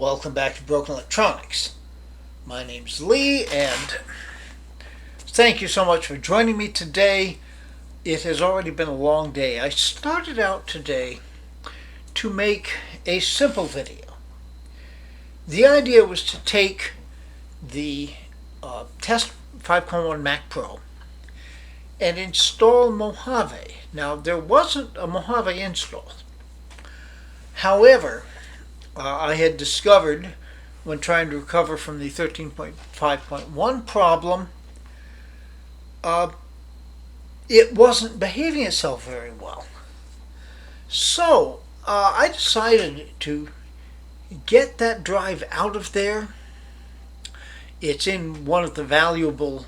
Welcome back to Broken Electronics. My name's Lee, and thank you so much for joining me today. It has already been a long day. I started out today to make a simple video. The idea was to take the Test 5.1 Mac Pro and install Mojave. Now, there wasn't a Mojave install. However, I had discovered when trying to recover from the 13.5.1 problem, it wasn't behaving itself very well. So I decided to get that drive out of there. It's in one of the valuable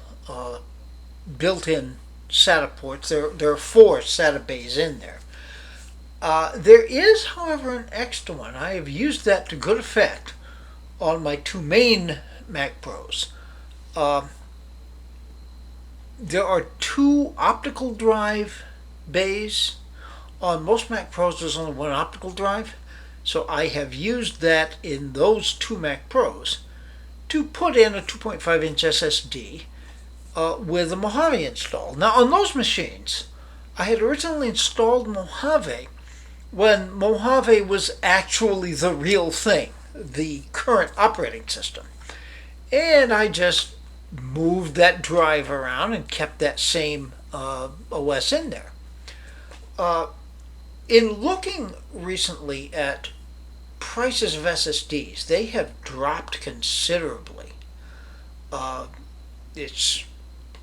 built-in SATA ports. There are 4 SATA bays in there. There is, however, an extra one. I have used that to good effect on my 2 main Mac Pros. There are 2 optical drive bays. On most Mac Pros, there's only 1 optical drive. So I have used that in those 2 Mac Pros to put in a 2.5-inch SSD with a Mojave install. Now, on those machines, I had originally installed Mojave when Mojave was actually the real thing, the current operating system. And I just moved that drive around and kept that same OS in there. In looking recently at prices of SSDs, they have dropped considerably. It's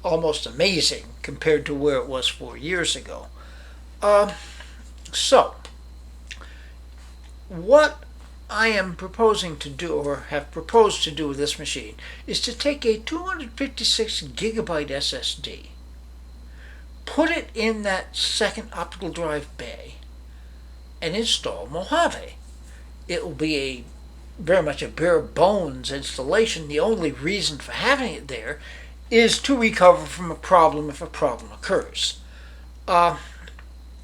almost amazing compared to where it was 4 years ago. So, what I am proposing to do, or have proposed to do with this machine, is to take a 256 gigabyte SSD, put it in that second optical drive bay, and install Mojave. It will be very much a bare bones installation. The only reason for having it there is to recover from a problem if a problem occurs.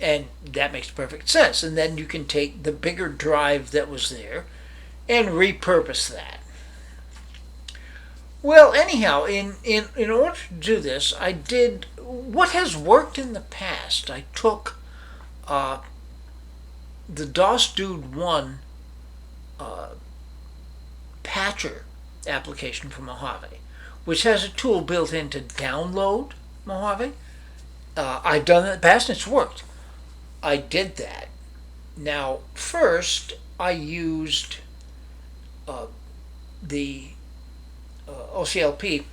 And that makes perfect sense. And then you can take the bigger drive that was there and repurpose that. Well, anyhow, in order to do this, I did what has worked in the past. I took the DOS Dude 1 patcher application for Mojave, which has a tool built in to download Mojave. I've done it in the past and it's worked. I did that. Now, first, I used the OCLP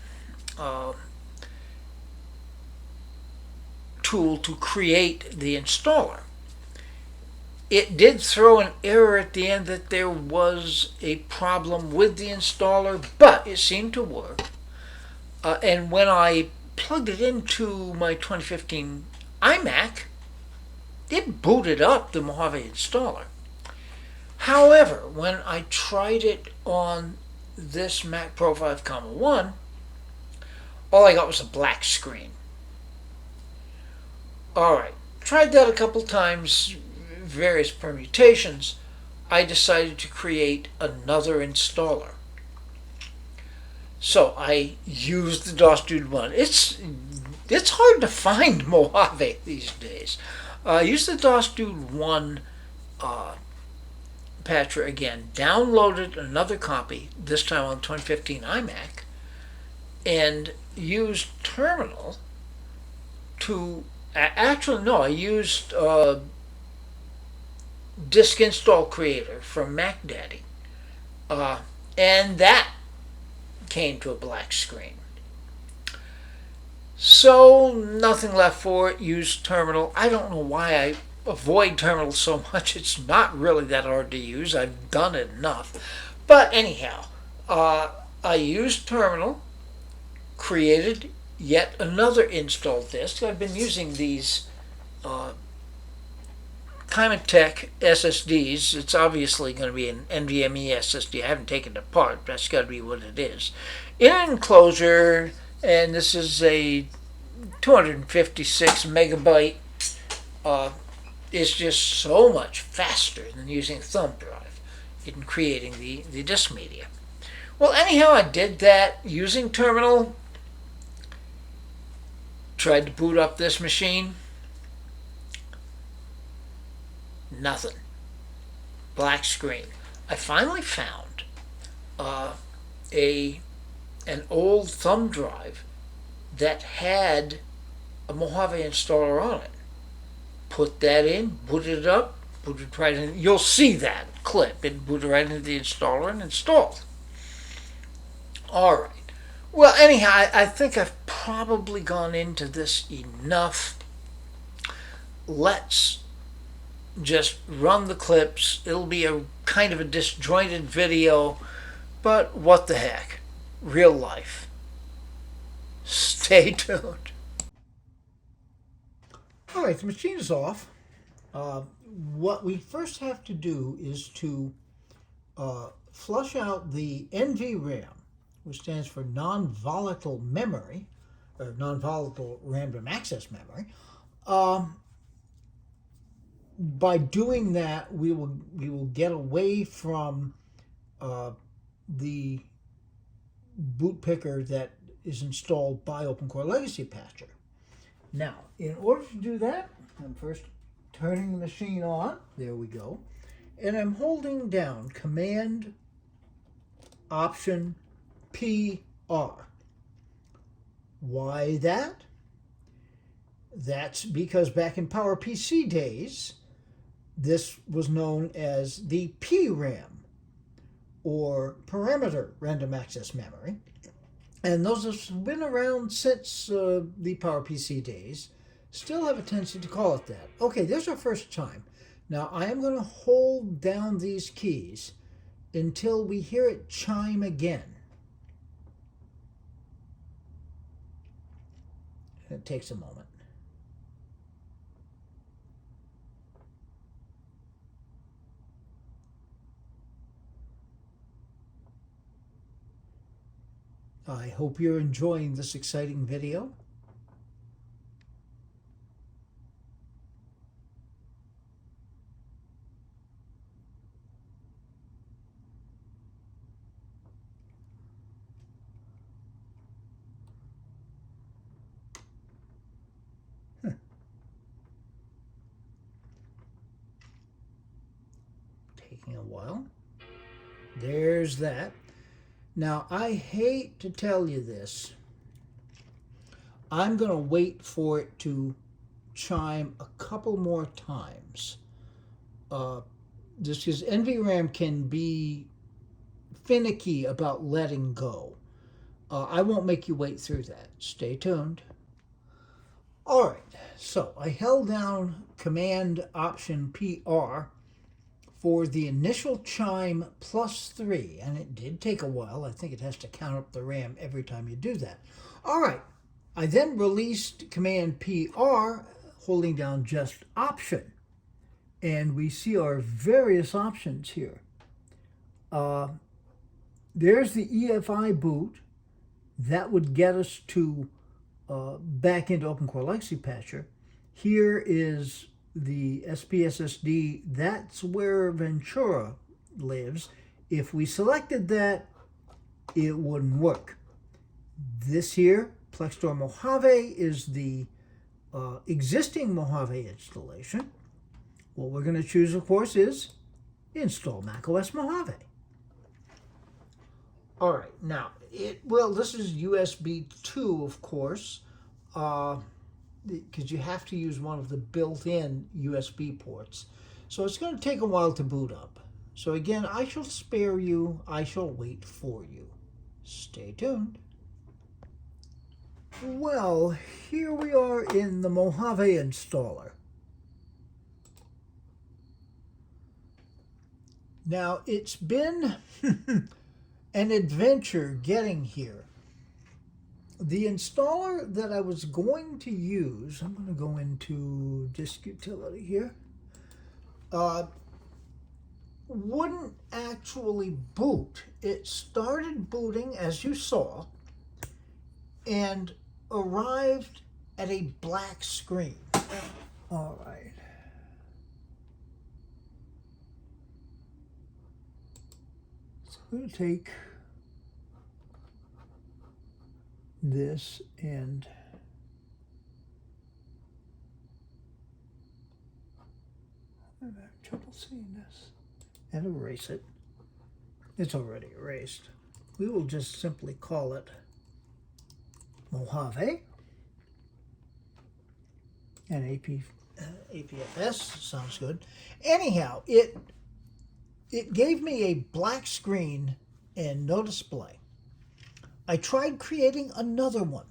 tool to create the installer. It did throw an error at the end that there was a problem with the installer, but it seemed to work. And when I plugged it into my 2015 iMac, it booted up the Mojave installer. However, when I tried it on this Mac Pro 5.1, all I got was a black screen. Alright, tried that a couple times, various permutations. I decided to create another installer. So I used the DOS Dude 1. It's hard to find Mojave these days. I used the DOS Dude 1 patcher again, downloaded another copy, this time on 2015 iMac, and used Terminal to, I used Disk Install Creator from MacDaddy, and that came to a black screen. So, nothing left for it. Used Terminal. I don't know why I avoid Terminal so much. It's not really that hard to use. I've done it enough. But anyhow, I used Terminal, created yet another install disk. I've been using these Kimatech SSDs. It's obviously going to be an NVMe SSD. I haven't taken it apart, but that's got to be what it is. In an enclosure, and this is a 256 megabyte. It's just so much faster than using a thumb drive. in creating the disk media. Well, anyhow, I did that using terminal. Tried to boot up this machine. Nothing. Black screen. I finally found an old thumb drive that had a Mojave installer on it. Put that in, booted it up, booted right in. You'll see that clip. It booted right into the installer and installed. All right. Well, anyhow, I think I've probably gone into this enough. Let's just run the clips. It'll be a kind of a disjointed video, but what the heck? Real life. Stay tuned. All right, the machine is off. What we first have to do is to flush out the NVRAM, which stands for non-volatile memory, or non-volatile random access memory. By doing that, we will get away from the boot picker that is installed by OpenCore Legacy Patcher. Now, in order to do that, I'm first turning the machine on. There we go. And I'm holding down Command Option PR. Why that? That's because back in PowerPC days, this was known as the PRAM, or Parameter Random Access Memory. And those have been around since the PowerPC days. Still have a tendency to call it that. Okay, there's our first chime. Now I am going to hold down these keys until we hear it chime again. It takes a moment. I hope you're enjoying this exciting video. Taking a while. There's that. Now, I hate to tell you this. I'm going to wait for it to chime a couple more times. Just because NVRAM can be finicky about letting go. I won't make you wait through that. Stay tuned. All right, so I held down Command Option PR for the initial chime +3, and it did take a while. I think it has to count up the RAM every time you do that. All right, I then released Command PR, holding down just Option, and we see our various options here. There's the EFI boot. That would get us to back into OpenCore Legacy Patcher. Here is the SPSSD, that's where Ventura lives. If we selected that, it wouldn't work. This here, Plextor Mojave, is the existing Mojave installation. What we're going to choose, of course, is install macOS Mojave. All right, now, this is USB 2, of course, because you have to use one of the built-in USB ports. So it's going to take a while to boot up. So again, I shall spare you. I shall wait for you. Stay tuned. Well, here we are in the Mojave installer. Now, it's been an adventure getting here. The installer that I was going to use, I'm going to go into disk utility here, wouldn't actually boot. It started booting, as you saw, and arrived at a black screen. All right. going to take this and I'm having trouble seeing this and erase it. It's already erased. We will just simply call it Mojave and APFS sounds good. Anyhow, it gave me a black screen and no display. I tried creating another one.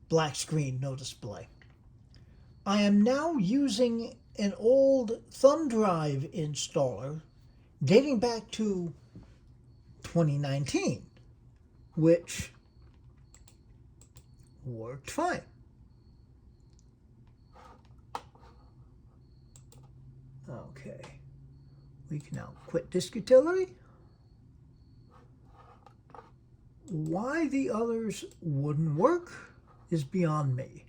Black screen, no display. I am now using an old thumb drive installer dating back to 2019, which worked fine. Okay, we can now quit disk utility. Why the others wouldn't work is beyond me.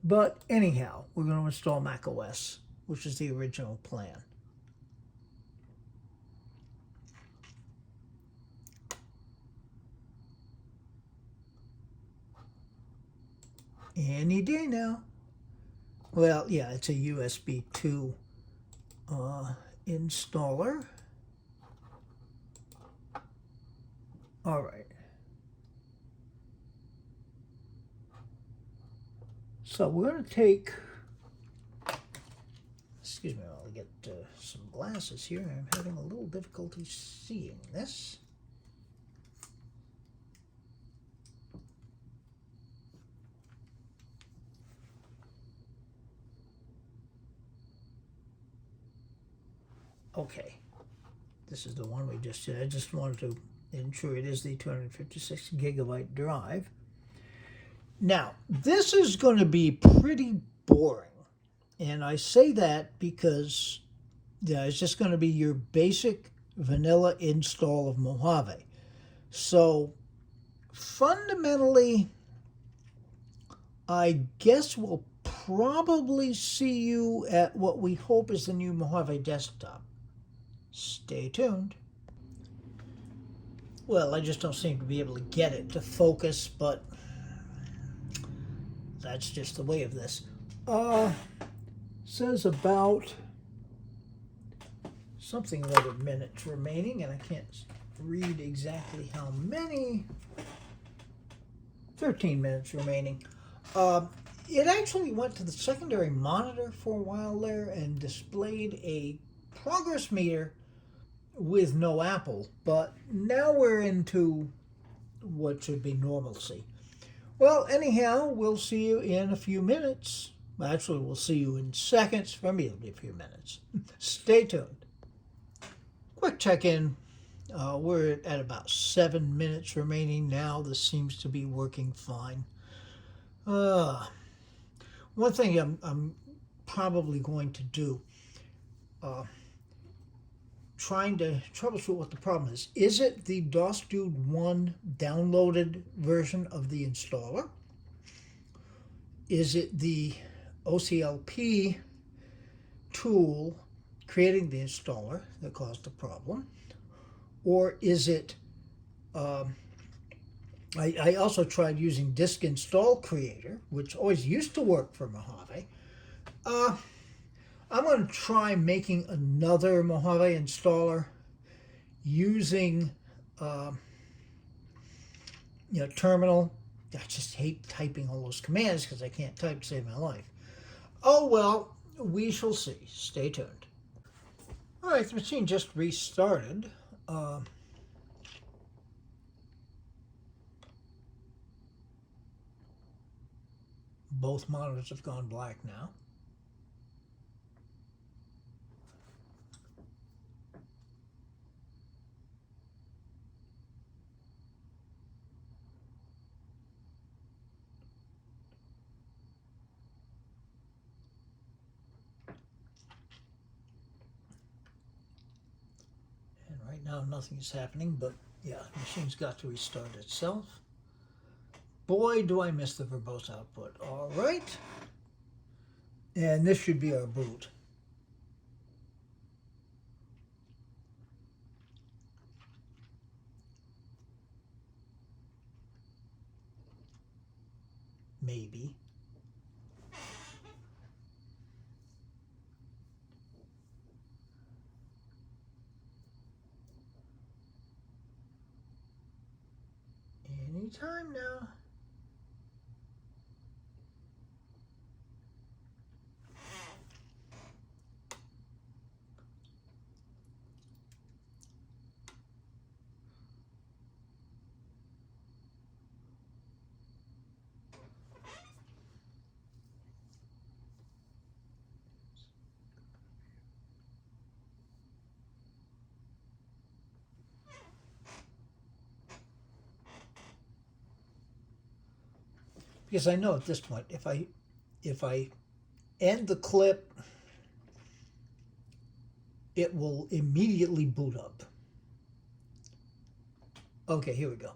But anyhow, we're going to install Mac OS, which is the original plan. Any day now. Well, yeah, it's a USB 2 installer. All right. So we're going to take, excuse me, I'll get some glasses here. I'm having a little difficulty seeing this. Okay, this is the one we just did. I just wanted to ensure it is the 256 gigabyte drive. Now, this is going to be pretty boring. And I say that because it's just going to be your basic vanilla install of Mojave. So, fundamentally, I guess we'll probably see you at what we hope is the new Mojave desktop. Stay tuned. Well, I just don't seem to be able to get it to focus, but that's just the way of this. Says about something like a minute remaining, and I can't read exactly how many. 13 minutes remaining. It actually went to the secondary monitor for a while there and displayed a progress meter with no Apple, but now we're into what should be normalcy. Well, anyhow, we'll see you in a few minutes. Actually, we'll see you in seconds. For me, it'll be a few minutes. Stay tuned. Quick check-in. We're at about 7 minutes remaining now. This seems to be working fine. One thing I'm probably going to do, trying to troubleshoot what the problem is. Is it the DOS-Dude 1 downloaded version of the installer? Is it the OCLP tool creating the installer that caused the problem? Or is it, I also tried using Disk Install Creator, which always used to work for Mojave. I'm going to try making another Mojave installer using terminal. I just hate typing all those commands because I can't type to save my life. Oh well, we shall see. Stay tuned. All right, the machine just restarted. Both monitors have gone black now. And right now nothing's happening, but yeah, the machine's got to restart itself. Boy, do I miss the verbose output. All right. And this should be our boot. maybe. Anytime now. Because I know at this point, if I end the clip, it will immediately boot up. Okay, here we go.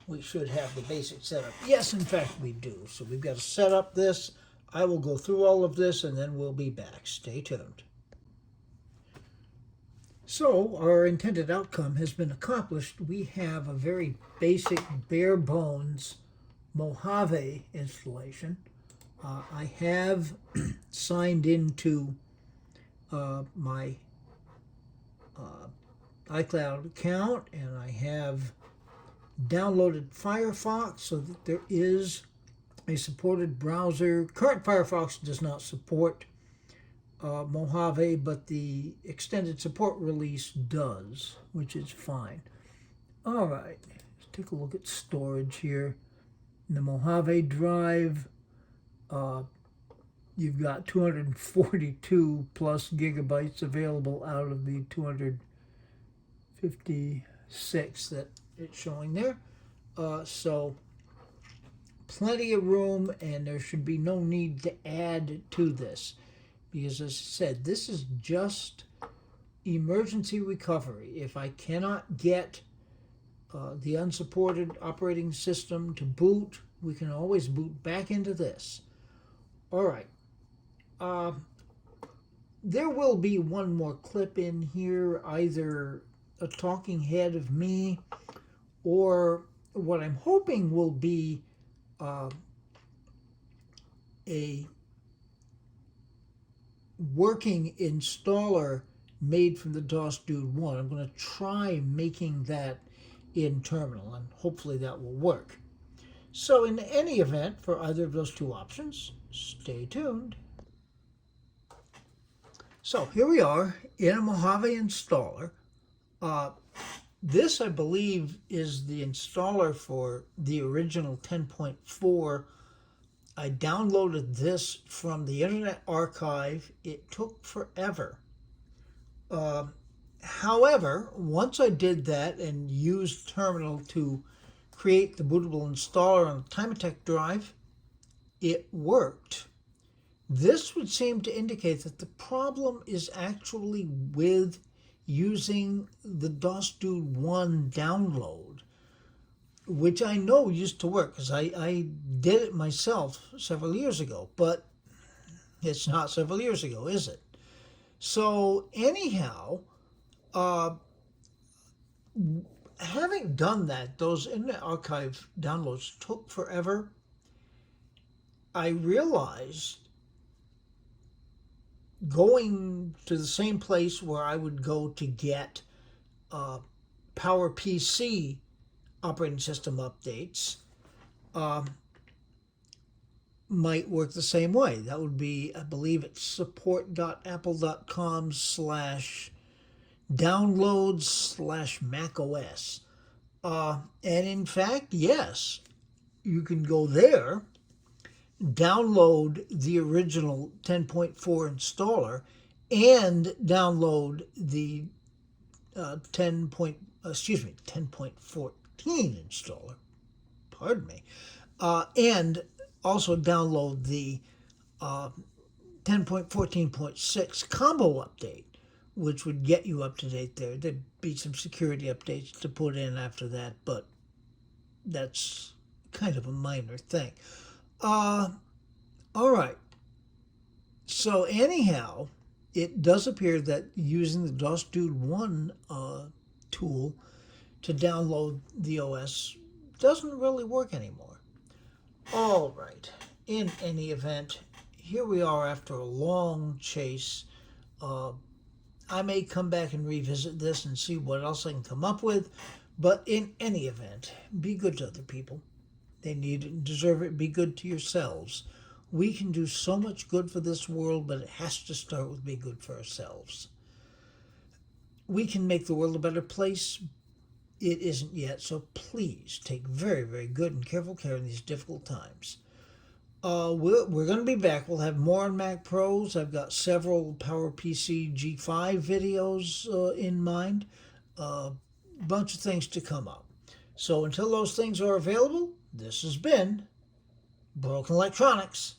We should have the basic setup. Yes, in fact, we do. So we've got to set up this. I will go through all of this and then we'll be back. Stay tuned. So our intended outcome has been accomplished. We have a very basic, bare bones Mojave installation. I have signed into my iCloud account, and I have downloaded Firefox so that there is a supported browser. Current Firefox does not support Mojave, but the extended support release does, which is fine. All right, let's take a look at storage here. In the Mojave drive, you've got 242 plus gigabytes available out of the 256 that it's showing there. So plenty of room, and there should be no need to add to this, because as I said, this is just emergency recovery. If I cannot get the unsupported operating system to boot, we can always boot back into this. All right. There will be one more clip in here, either a talking head of me, or what I'm hoping will be a working installer made from the DOS Dude 1. I'm going to try making that in terminal, and hopefully that will work. So in any event, for either of those two options, stay tuned. So here we are in a Mojave installer. This, I believe, is the installer for the original 10.4. I downloaded this from the Internet Archive. It took forever. However, once I did that and used Terminal to create the bootable installer on the Timatec drive, it worked. This would seem to indicate that the problem is actually with using the DOS Dude 1 download, which I know used to work because I did it myself several years ago, but it's not several years ago, is it? So anyhow, having done that, those Internet Archive downloads took forever. I realized going to the same place where I would go to get PowerPC operating system updates might work the same way. That would be, I believe it's support.apple.com/downloads/macOS. And in fact, yes, you can go there, download the original 10.4 installer, and download the 10.14 installer. Pardon me. And also download the 10.14.6 combo update, which would get you up to date there. There'd be some security updates to put in after that, but that's kind of a minor thing. All right. So anyhow, it does appear that using the DOS Dude 1 tool to download the OS doesn't really work anymore. All right. In any event, here we are after a long chase. I may come back and revisit this and see what else I can come up with. But in any event, be good to other people. They need it and deserve it. Be good to yourselves. We can do so much good for this world, but it has to start with being good for ourselves. We can make the world a better place. It isn't yet, so please take very, very good and careful care in these difficult times. We're going to be back. We'll have more on Mac Pros. I've got several PowerPC G5 videos in mind. Bunch of things to come up. So until those things are available, this has been Broken Electronics.